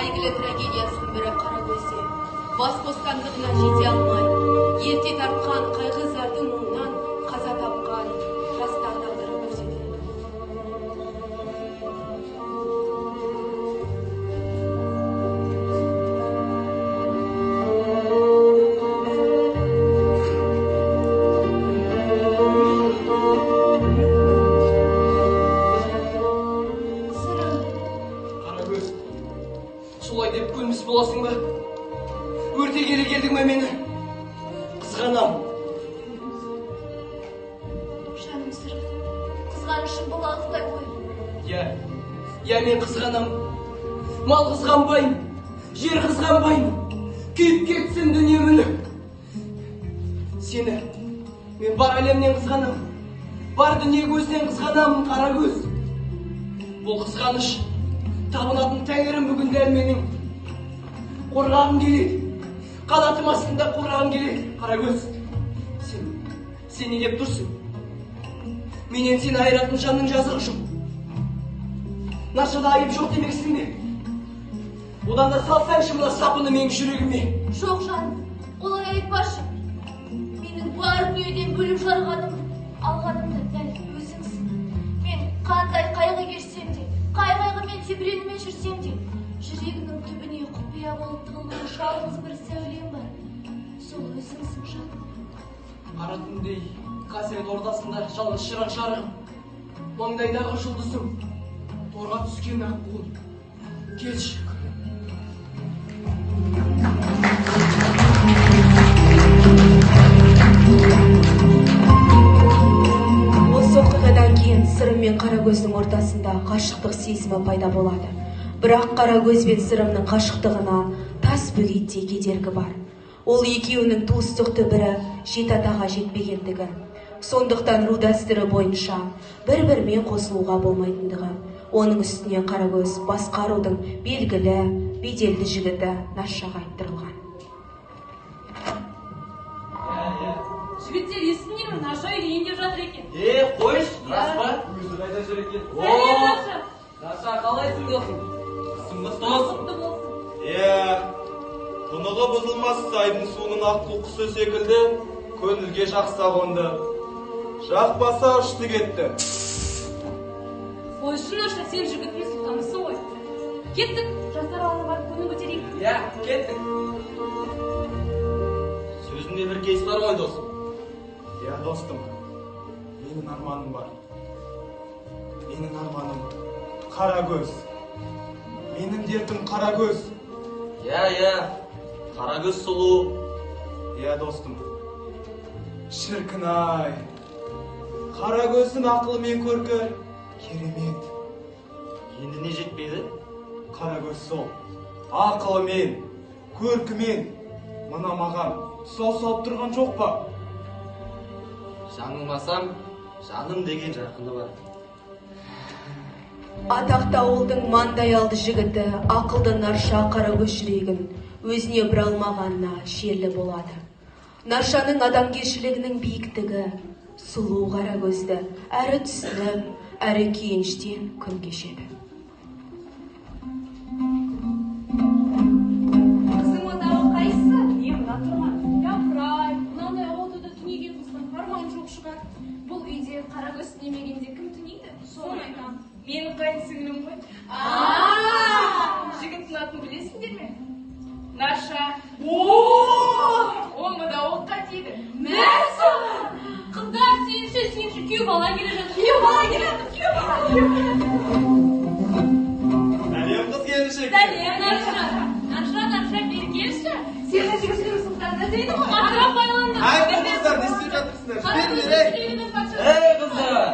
Әйгілі трагедиясының бірі Қарагөзде. Бас бостандығына жете алмай, ерте тартқан қайғы зардың мұңынан қаза тапқан жастар тағдыры көрсетілді. Солай деп көнбіс боласың ба? Өрте келе келдің ме мені? Қызғанам. Жаным сырым, қызғанышым бұлақтай ғой. Я мен қызғанам. Мал қызғанбайым, жер қызғанбайым. Күйіп кетсін дүние мүлік. Сені мен бар әлемнен қызғанам. Бар дүние көзінен қызғанам, Қарагөз. Бұл қызғаныш табынатын тәңірім бүгін дәл менің қорғағым келеді. Қанатым астында қорғағым келеді. Қарагөз, сен не деп тұрсың? Менен сені айыратын жанның жазығы жоқ. Нашада айып жоқ демексің бе? Одан да салсаңшы мына сапыны менің жүрегіме. Жоқ жаным, олай айтпашы. Менің бар дүниеден бөліп жарғаным, алғаным да дәл өзіңсің. Мен қандай қайғы кешсем де, қай қайғымен тебіренумен жүрсем де, жүрегінің түбіне құпия болып тығылған жалғыз бір сәулем бар. Сол өзіңсің жаным. Қара түндей қасірет ортасында жалғыз шырақ жарығым. Маңдайдағы жұлдызым, торға түскен ақ буын. Келші. Осы оқиғадан кейін сырым мен Қарагөздің ортасында ғашықтық сезімі пайда болады. Бірақ Қарагөз бен сырымның ғашықтығына тас бөгеттей кедергі бар. Ол екеуінің туыстық түбірі жеті атаға жетпегендігі. Сондықтан ру дәстүрі бойынша бір-бірімен қосылуға болмайтындығы. Оның үстіне Қарагөз басқа рудың белгілі, беделді жігіті Нашаға айттырылған. Жігіттер естіңдер ме? Наша үйленейін деп жатыр екен. Қойш, рас па? Өзі қайда жүр екен? Сәлем, Наша. Наша, қалайсың досым? Құсың Құтты болсын. Тұнығы бұзылмас сайдың суының аққу құсы секілді көңілге жақса қонды. Жақпаса ұшты кетті. Қойшы, Наша, сен жігіттің сұлтанысы ғой. Кеттік, жастар алаңына барып көңіл көтерейік. Кеттік. Сөзінде бір кейс бар ғой досым. Достым, менің арманым бар. Менің арманым Қарагөз. Менің дертім Қарагөз. Қарагөз сұлу. Достым, шіркін-ай. Қарагөздің ақылы мен көркі керемет. Енді не жетпейді? Қарагөз сол. Ақылымен, көркімен мына маған тұсау салып тұрған жоқ па? Жаңылмасам, жаным деген жақыны бар. Атақты ауылдың маңдай алды жігіті ақылды Наша Қарагөз жүрегін өзіне бір алмағанына шерлі болады. Нашаның адамгершілігінің биіктігі сұлу Қарагөзді әрі түсініп, әрі күйініштен күн кешеді. Қызым отауы қайсы? Не мына тұрған? Япырай, мынандай ауылда түнеген қыздың арман жоқ шығар. Бұл үйде Қарагөз түнемегенде кім түнейді? Соны айтам. Менің қайынсіңлім ғой. Жігіттің атын білесіңдер ме? Наша. Омы да оққа тиді. Мәсі! Қыздар, сүйінші, күйеу бала келе жатыр. Күйеу бала келе жатыр. Сәлем қыз келіншек. Сәлем, Наша. Наша, бері келші. Сені жігіттің сұлтаны дейді ғой. Атырап байланды. Қыздар, не істеп жатырсыңдар? Қыздар!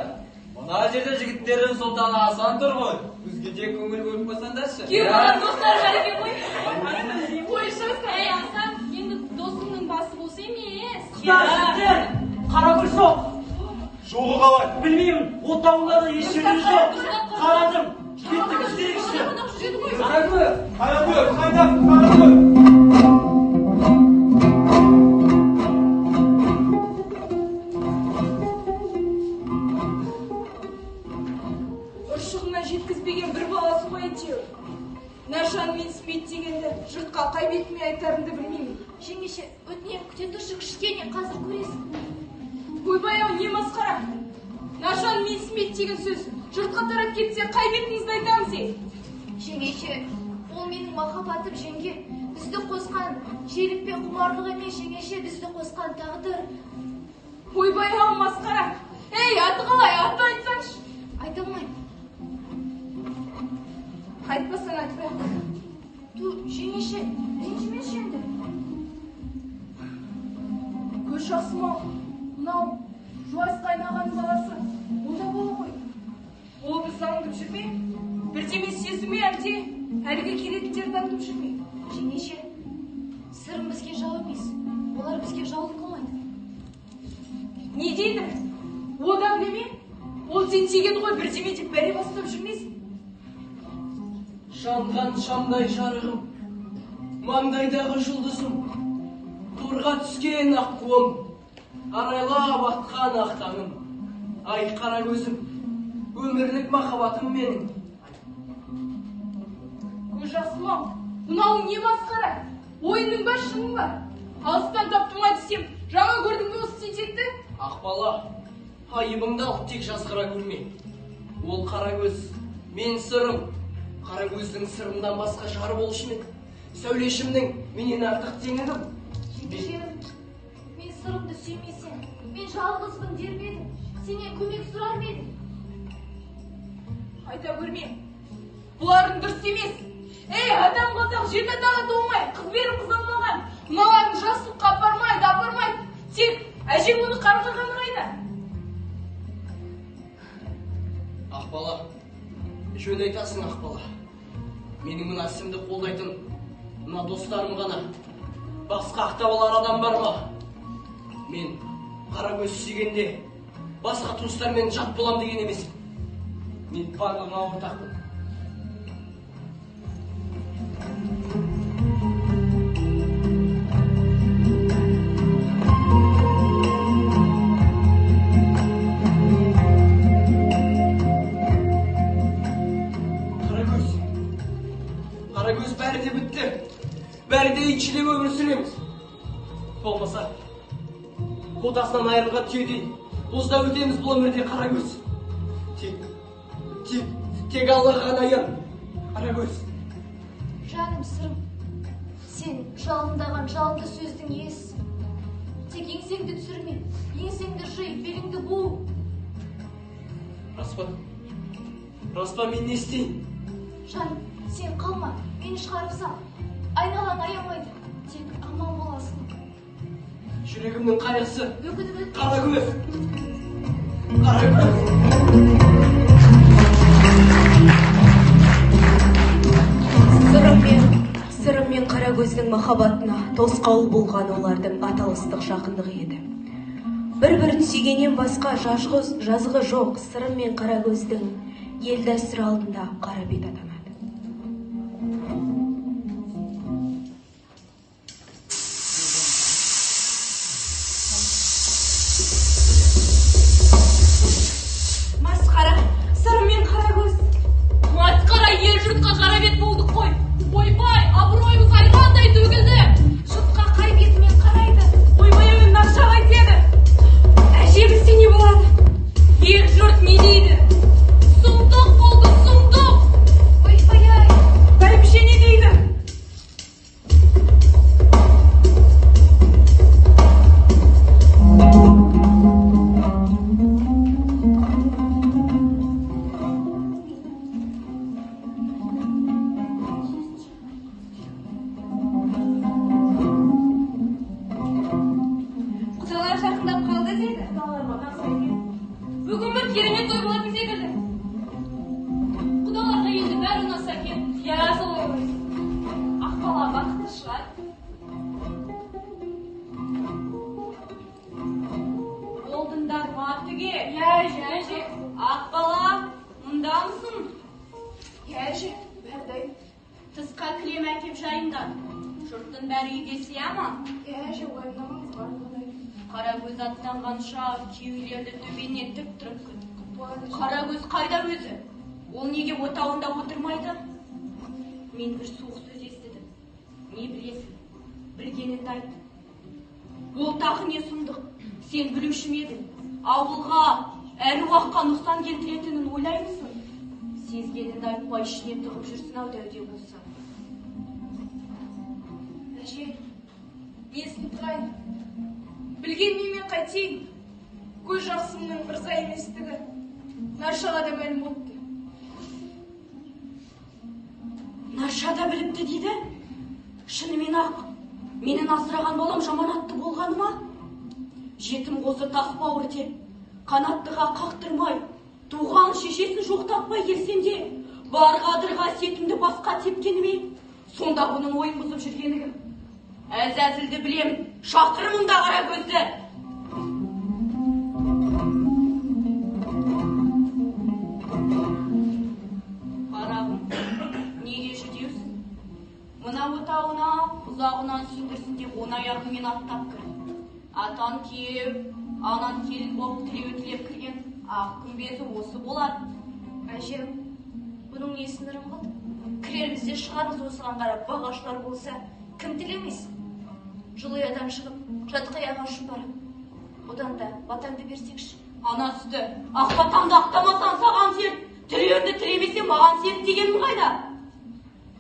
Мына жерде жігіттердің сұлтаны Асан тұр ғой. Бізге де көңіл бөліп қойсаңдаршы. Күйеу бала достар жареке ғой. Қойшыңыз, Асан, енді досыңның басы болса емес. Қыздар, Қарагөз жоқ. Жолы қалай? Білмеймін, отауындағы еш жерде жоқ. Қарадым, кеттік іздейікші. Қарагөз, қайда? Қарагөз! Ұршығына жеткізбеген бір баласы ғой әйтеуір. Нашан менсінбейді дегенді жұртқа қай бетіме айтарымды білмеймін. Жеңеше, өтінем күте тұршы кішкене, қазір көресің. Ойбай-ау, не масқара? Нашан менсінбейді деген сөз жұртқа тарап кетсе қай бетіңізді айтамын сен? Жеңеше, ол менің махаббатым жеңге. Бізді қосқан желік пен құмарлық емес, жеңеше, бізді қосқан тағдыр. Ойбай-ау, масқара. Ей, аты қалай? Аты айтсаңшы. Айта алмаймын. Айтпасаң айтпай. Ту, жеңеше, ренжімеші енді. Көз жасым-ау, мынау жуас қайнағаның баласы. Ол да бола ғой. Ол бізді аңдып жүрме? Бірдеме сезімі әлде әлгі керектілерді аңдып жүрме? Жеңеше, сырым бізге жау емес. Олар бізге жаулық қылмайды. Не дейді? О да білеме? Ол сен теген ғой, бірдеме деп бәре бастап жүрмесін. Жанған шамдай жарығым, маңдайдағы жұлдызым, торға түскен аққуым, арайлап атқан ақтаңым, ай қара көзім, өмірлік махаббатым менің. Көз жасым-ау, мынау не масқара? Ойынның ба, шының ба? Алыстан таптыма десем, жаңа көрдің бе осы тентекті? Ақбала, айыбыңды алып тек жазғыра көрме. Ол қара көз, мен сырым. Қара көздің сырымдан басқа жары болушы ма еді? Сәулешімнің менен артық теңігім. Жеңешем, мен сырымды сүймесем, мен жалғызбын дер ме едім? Сенен көмек сұрар ма едім? Айта көрме. Бұлардың дұрыс емес. Ей, адам қазақ жеті атаға толмай, қыз беріп қыз алмаған. Мыналардың жасылыққа апармайды. Тек әжең мұны қарғағаны қайда? Ақбала, жөн айтасың Ақбала. Менің мына ісімді қолдайтын мына достарым ғана. Басқа ақтабалар адам бар ма? Мен қара көз сүйгенде басқа туыстармен жат болам деген емес. Мен барлығына ортақпын. Қарагөз бәрі де бітті. Бәрі де итшілеп өмір сүреміз. Болмаса, қотасынан айырылған түйедей бозда өтеміз бұл өмірде Қарагөз. Тек Аллаға ғана аян. Қарагөз. Жаным сырым, сен жалындаған жалынды сөздің иесісің. Тек еңсеңді түсірме, еңсеңді жи, беліңді бу. Распа, мен не істейін? Жаным, сен қалма, мені шығарып сал. Айналаң аямайды, тек аман боласың. Жүрегімнің қайғысы. Өкініп Қарагөз. Сырым мен Қарагөздің махаббатына тосқауыл болған олардың аталыстық жақындығы еді. Бір-бірін сүйгеннен басқа жазғы жоқ Сырым мен Қарагөздің ел дәстүрі алдында қара бет атанады. Масқара, Сырым мен Қарагөз. Масқара, ел жұртқа қара бет болдық қой. Ойбай, абыройымыз айғандай төгілді. Жұртқа қай бетімен қарайды. Ойбай, өң нашар айтеді. Әже білсе не болады? Ел жұрт не дейді? Сұмдық болды, сұмдық. ойбай-ай, Бәйбіше не дейді? Құдалар жақындап қалды дейді. Бүгін бір керемет той болатын секілді. Құдаларға енді бәрі ұнаса екен. Я разы ғой. Ақбала бақытты шығар. Болдыңдар ма түге? Я әже. Ақбала, мұндамысың? Я әже, бәрдайым. Тысқа кілем әкеп жайыңдар. Жұрттың бәрі үйге сия ма? Я әже, уайымдамаңыз бар құдай. Қарагөз аттанғанша күйеулерді төбене тік тұрып күт. Қарагөз қайда өзі? Ол неге отауында отырмайды? Мен бір суық сөз естідім. Не білесің? Білгеніңді айт. Ол тағы не сұмдық? Сен білуші ме едің? Ауылға, әруаққа нұқсан келтіретінін ойлаймысың? Сезгеніңді айтпай ішіне тығып жүрсін ау дәуде болса. Әже, несін тұрайын? Білгенмен қайтейін? Көз жақсымның мырза еместігі Наршаға да мәлім болыпты. Нарша да біліпті дейді? Шынымен ақ, менің асыраған балам жаманатты болғаны ма? Жетім қозы тас бауыр деп, қанаттыға қақтырмай, туған шешесін жоқтатпай келсем де, бар қадырға сетімді басқа тепкені ме? Сонда бұның ойын бұзып жүргені кім? Әзәзілді білем, шақырымында қара көзді. Қарағым, неге жүдеусің? Мына отауына, ұзағынан сүйіндірсін деп он аяғымен аттап кір. Атан кеп, анан келін болып тілеу-тілеп кірген ақ күмбезі осы болады. Әжем, бұның несін ырым қылды? Кірерімізде шығармыз осыған қарап бағашылар болса, кім тілемейсін? Жылы ұядан шығып, жатқаяға ұшып барып. Одан да батаңды берсекші. Ана сүті, ақ батамды ақтамасан саған сен, тілеуімді тілемесе маған сен дегенім қайда?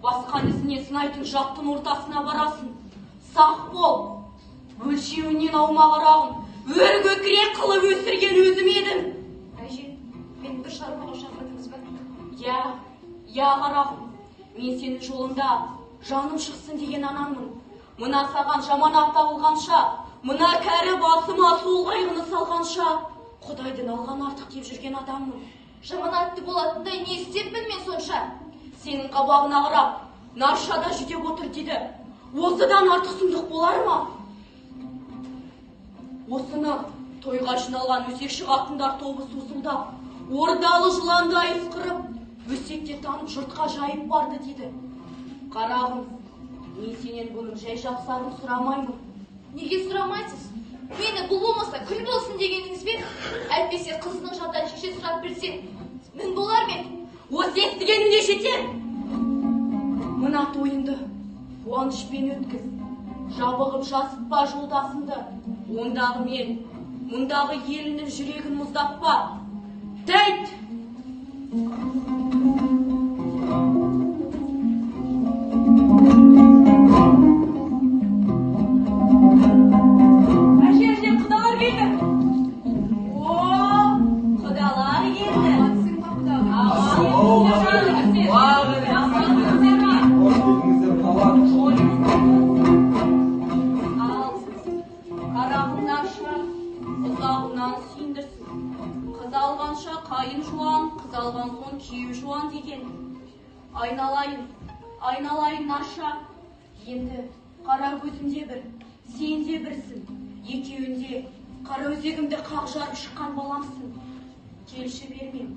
Басқан ізіне сынайтын жаттың ортасына барасын. Сақ бол, өлшеуінен аума қарағын, өргі кірек қылып өсірген өзім едім. Әже, мен бір шаруаға шақырдыңыз ба? Я қарағым, мен сенің жолында жаным шықсын деген анаммын. Мына саған жаманат тағылғанша, мына кәрі басыма сол қайғыны салғанша, Құдайдың алған артық деп жүрген адаммын. Жаманатты болатындай не істеппін мен сонша? Сенің қабағына қарап, Наршада жүдеп отыр дейді. Осыдан артық сұмдық болар ма? Осыны тойға жиналған өсекші қатындар тобы сусылдап, ордалы жыландай ысқырып, өсекте танып жұртқа жайып барды дейді. Қарағым, мен сенен бұның жай жақсарын сұрамаймын. Неге сұрамайсыз? Мені бұл болмаса күл болсын дегеніңіз бе? Әйтпесе қызының жаттан шеше сұрап білсең, мін болар ме? Осы естігенімде жетер. Мына тойынды қуанышпен өткіз. Жабығып жасытпа жолдасынды. Ондағы мен, мұндағы елінің жүрегін мұздатпа. Тәйт! Әже, құдалар келді. О, құдалар келді. Ұзағынан сүйіндірсін. Қыз алғанша қайын жуан, қыз алған соң күйеу жуан деген. Айналайын Нарша. Енді қара көзімде бір, сен де бірсің. Екеуінде қара өзегімді қақ жарып шыққан баламсың. Келші бермем.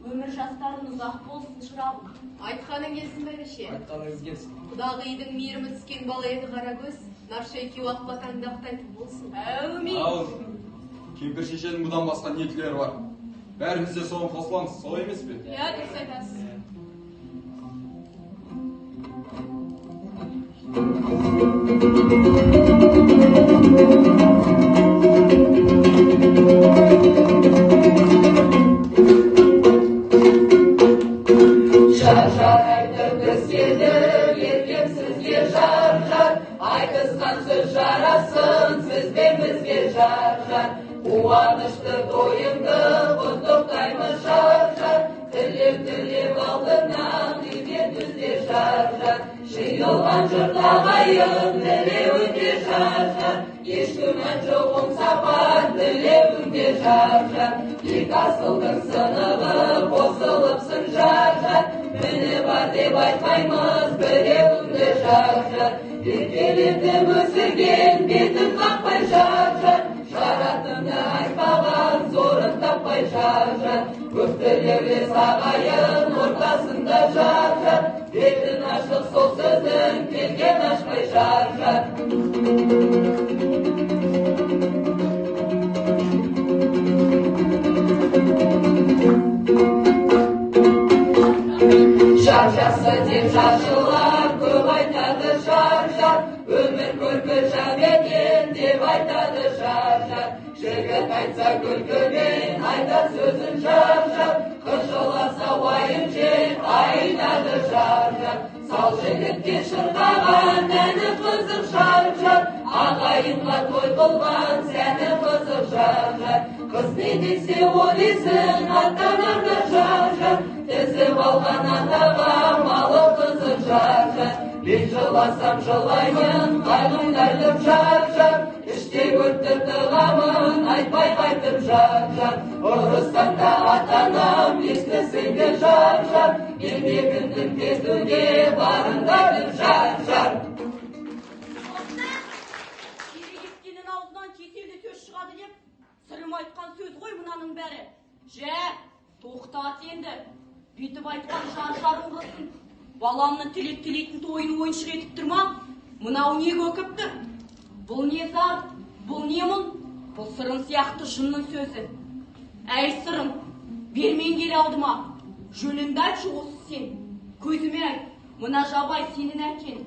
Өмір жастарын ұзақ болсын шырағым. Айтқаның келсін бәйбіше. Айтқаныңыз келсін. Құдағидің мейірімі түскен бала еді қарагөз. Нарша екеуі ақ батаңды ақтайтын болсын. Әумин. Кемпір шешенің бұдан басқа не тілері бар? Бәріміз де соған қосыламыз, солай емес пе? Иә, дұрыс айтасыз. Жар-жар айтып біз келдік, ертең сізге жар-жар. Айтысқан сөз жарасын, сіз бен бізге жар-жар. Қуанышты тойыңды құттықтаймыз жар-жар. Тілеп алдынан үйден бізде жар-жар. Жиылған жұрт ағайын тілеуінде жар-жар. Еш күмән жоқ оң сапар тілеуінде жар-жар. Ек асылдың сынығы қосылыпсың жар-жар. Міне бар деп айтпаймыз біреуінде жар-жар. Еркелетіп өсірген бетін қақпай жар-жар. Жаратымды айтпаған зорын таппай жар-жар. Көп тілеулес ағайын ортасында жар-жар. Бетін ашық сол сөздің келген ашпай жар-жар. Жар-жар жақсы деп жаршылар көп айтады жар жар, өмір көркі жан екен деп айтады жар жар. Жігіт айтса күлкімен айтар сөзін жар жар, қыз жыласа уайым жел айтады жар жар. Сал жігітке шырқаған әні қызық жар жар, ағайынға той қылған сәні қызық жар жар. Қыз не десе о десін аттанарда жар жар, тізіп алған атаға малы қызық жар жар. Мен жыласам жылайын қайғымды айтып жар жар, іштей өртіп тығамын айтпай қайтып жар жар. Ұрыстан да атанам естісің де жар жар, еңбегіңнің кетуге барыңдайтып жар жар. Ерегескеннің аузынан кеселді сөз шығады деп сырым айтқан сөз ғой мынаның бәрі. Жә, тоқтат енді. Бүйтіп айтқан жар жарым қылсын. Баламны тілейтін тойын ойыншық етіп тұрма. Мынау не көкіп тұр? Бұл не зар, бұл не мұң? Бұл сырым сияқты жынның сөзі. Әй сырым, бермен кел алдыма. Жөніңді айтшы осы сен. Көзіме айт, мына жабай сенің әкең.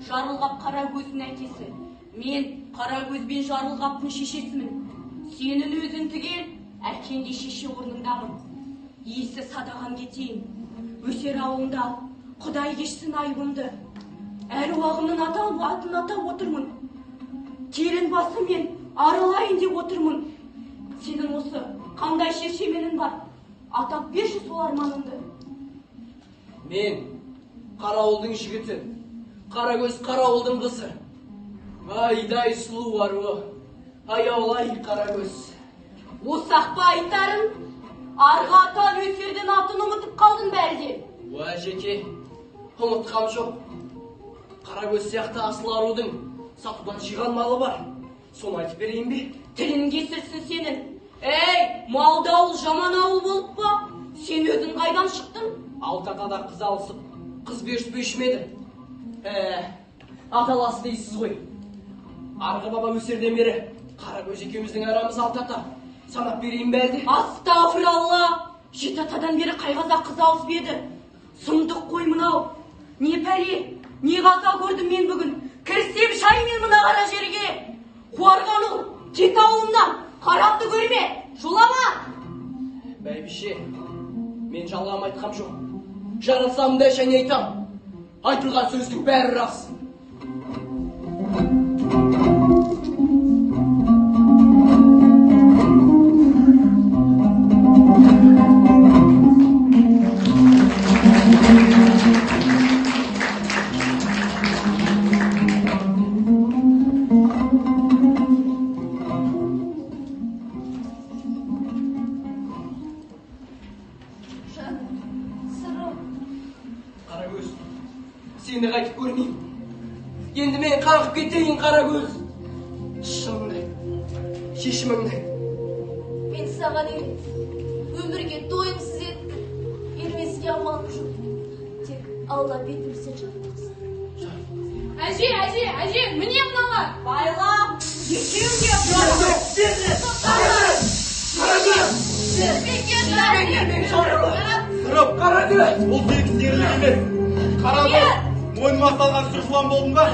Жарылғап қара көздің әкесі. Мен қара көзбен жарылғаптың шешесімін. Сенің өзін түгел, әкең де шеше орныңдамын. Иесі садаған кетейін. Өсер ауылында Құдай кешсін айыбымды. Әруағымның атын атап отырмын. Келін басы мен аралайын деп отырмын. Сенің осы қандай шершеменің бар? Атап берші сол арманыңды. Мен қарауылдың жігіті, қарагөз қарауылдың қызы. Айдай сұлу аруы, аяулай қарагөз. Осақпа айтарым, арғы атан өсерден атын ұмытып қалдың бәлде. Уа жеке, ұмытқам жоқ. Қарагөз сияқты асыл арудың сатудан жиған малы бар. Соны айтып берейін бе? Тілін кесірсін сенің. Әй, малды ауыл жаман ауыл болып па? Сен өзің қайдан шықтың? Алтатада қыз алысып, қыз беріспеушмеді. Аталасы дейсіз ғой. Арғы баба өсерден бері Қарагөз екеуміздің арамыз алтата. Санап берейін бәлде? Астағфиралла. Жеті атадан бері қай қазақ қыз алысып еді? Сұмдық қой мынау. Не пәле, не қаза көрдім мен бүгін. Кірсем шаймен мына қара жерге. Қуарған ұл, кет ауылымнан. Қарапты көрме, жолама. Бәйбіше, мен жалғам айтқам жоқ. Жарылсам да және айтам. Айтылған сөздің бәрі рас. Сені қайтып көрмеймін. Енді мен қаңқып кетейін Қарагөз. Шыныңды, шешіміңді. Мен саған емес, өмірге тойымсыз еттім. Ермеске амалым жоқ. Тек Алла бетімізден жаттықсын. Әже, міне мыналар. Байла, екеуге Қарагөз, бұл тек серлік емес. Қарагөз, мойныма салған сүр жылан болдың ба?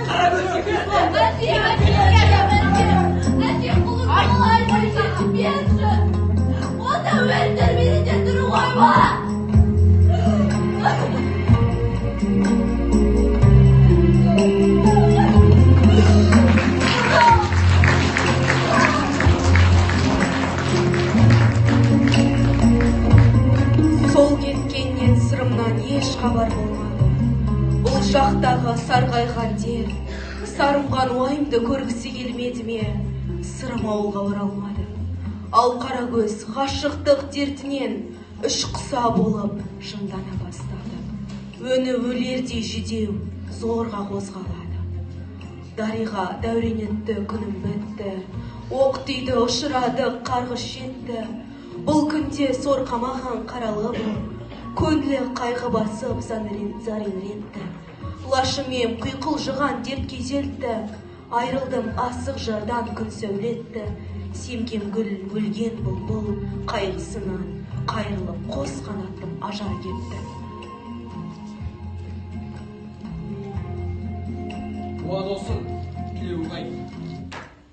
Қарагөз, Ода өлтір мені де тұру қойма. Сол кеткеннен сырымнан еш хабар болмады. Бұл жақтағы сарғайған дер, сарымған уайымды көргісі келмеді ме, сырым ауылға оралмады. Ал Қарагөз ғашықтық дертінен үш құса болып жындана бастады. Өні өлердей жүдеу зорға қозғалады. Дариға дәурен етті, күнім бітті. Оқ түйді, ұшырады, қарғыс жетті. Бұл күнде сорқамаған қаралы бұл, көңілі қайғы басып зареңретті. Лашымен құйқылжыған дерт кезелтті. Айрылдым асық жардан күн сәулетті. Семген гүл өлген бұл қайғысынан қайрылып қос қанаттым ажар кетті. Туа досым, Тілеуғай.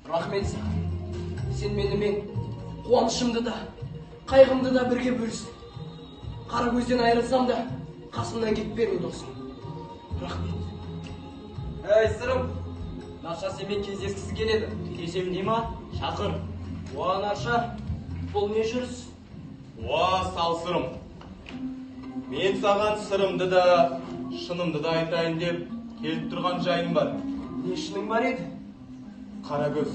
Рахмет саған. Сен менімен қуанышымды да, қайғымды да бірге бөлістің. Қара көзден айырылсам да, қасымнан кетпедің досым. Рахмет. Әй, сырым, Наша семен кездескісі келеді. Кезем дей ма? Шақыр. Уа Наша, бұл не жүріс? Уа салсырым, мен саған сырымды да, шынымды да айтайын деп келіп тұрған жайым бар. Не шының бар еді? Қарагөз.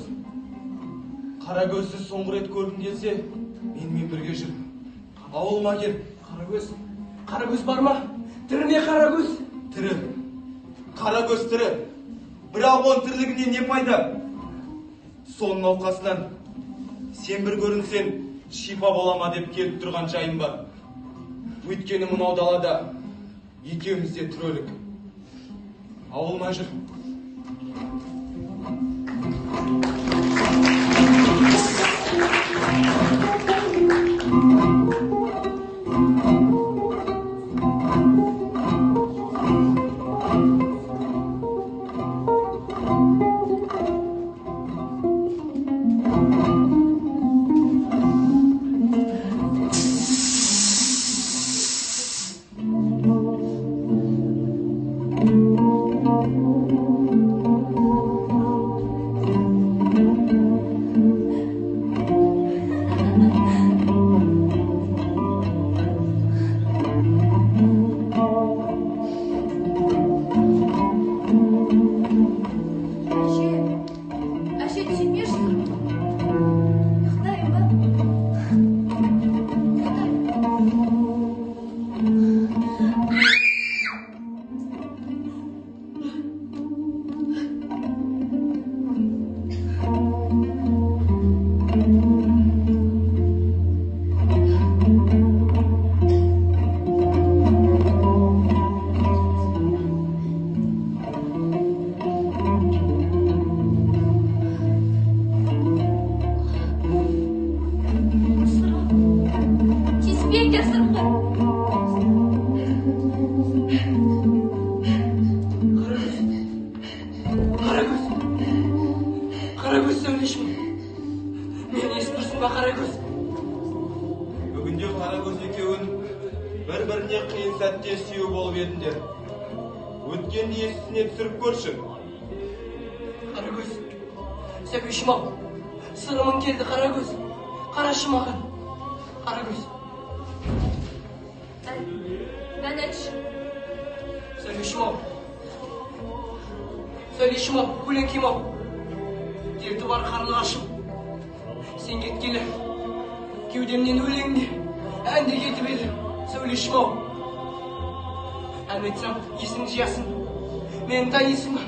Қарагөзді соңғы рет көргім келсе, менімен бірге жүр. Ауылыма кел. Қарагөз. Қарагөз бар ма? Тірі ме Қарагөз? Тірі. Қарагөз тірі. Бірақ оның тірлігіне не пайда? Соның науқасынан сен бір көрінсең, шипа болама деп келіп тұрған жайым бар. Өйткені мынау далада екеуміз де түрелік. Ауылыма жүр. Бүгінде Қарагөз екеуін бір-біріне қиын сәтте сүйеу болып едіңдер. Өткенді есіне түсіріп көрші. Қарагөз, сәбешім ау, сырымың келді Қарагөз. Қарашы маған. Қарагөз. Ben açım. Сәбешім ау. Сөйлешім ау, көлеңкем ау. Дерті бар қарлығашым. Сен кеткелі. Кеудемнен өлеңде, әнде кетіп еді, сөйлешім ау. Ән айтсам, есің жиясың, мені танисың ба?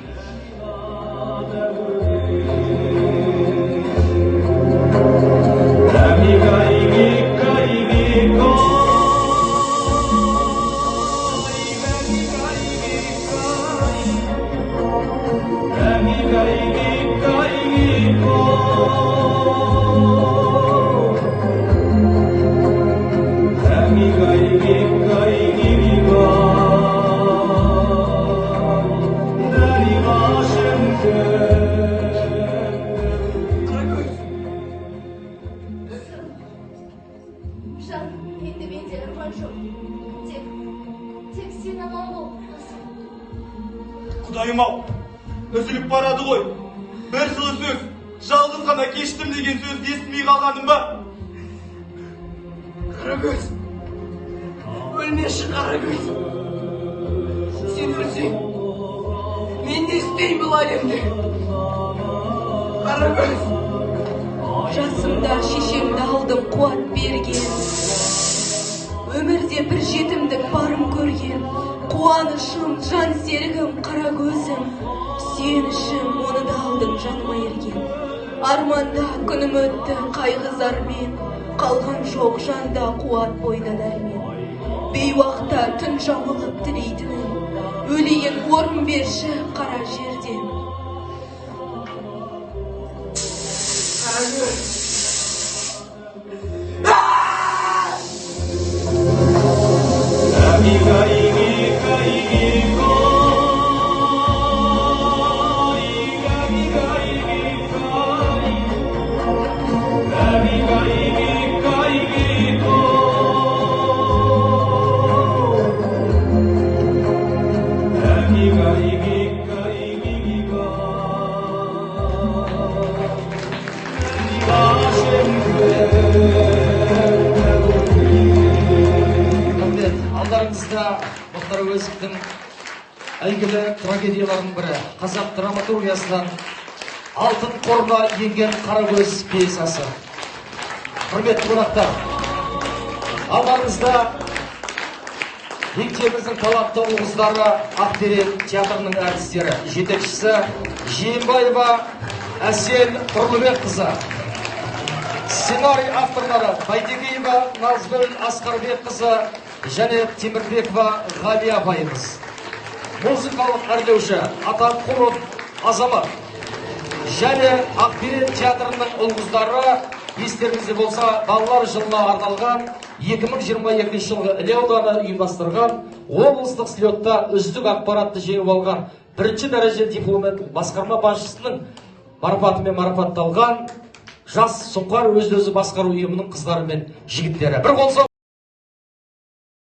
Жан, енді менде арман жоқ. Тек сен аман бол. Құдайым-ау, үзіліп барады ғой. Бір жылы сөз, жалғыз ғана кештім деген сөзді естімей қалғаным ба? Қарагөз, өлмеші Қарагөз. Сен өлсең, мен не істеймін бұл әлемде? Қарагөз. Жасымда шешемді алдым қуат берген. Өмірде бір жетімдік барым көрген. Қуанышым, жан серігім, Қарагөзім. Сүйенішім, оны да алдым жаныма ерген. Арманда күнім өтті қайғы зармен. Қалған жоқ жанда қуат бойда дәрмен. Бейуақта түн жамылып тілейтінім. Өлейін орын берші қара жерден. Қарагөз. Мұхтар Әуезовтің әйгілі трагедияларының бірі қазақ драматургиясынан алтын қорына енген Қарагөз пьесасы. Құрметті қонақтар, алдарыңызда мектебіміздің талантты ұл-қыздары Ақберен театрының әртістері, жетекшісі Жиенбаева Әсел Тұрлыбекқызы, сценарий авторлары Байтекеева Назгүл Асқарбекқызы және Темірбекова Ғалия апайымыз. Музыкалық әрлеуші Атаққұлов Азамат және Ақберен театрының ұл-қыздары, естеріңізде болса, балалар жылына арналған 2022 жылғы Іле ауданы ұйымдастырған облыстық слетта үздік ақпаратты жеңіп алған бірінші дәреже дипломмен басқарма басшысының марапатымен марапатталған жас сұңқар өзін-өзі басқару ұйымының қыздары мен жігіттері. Бір қол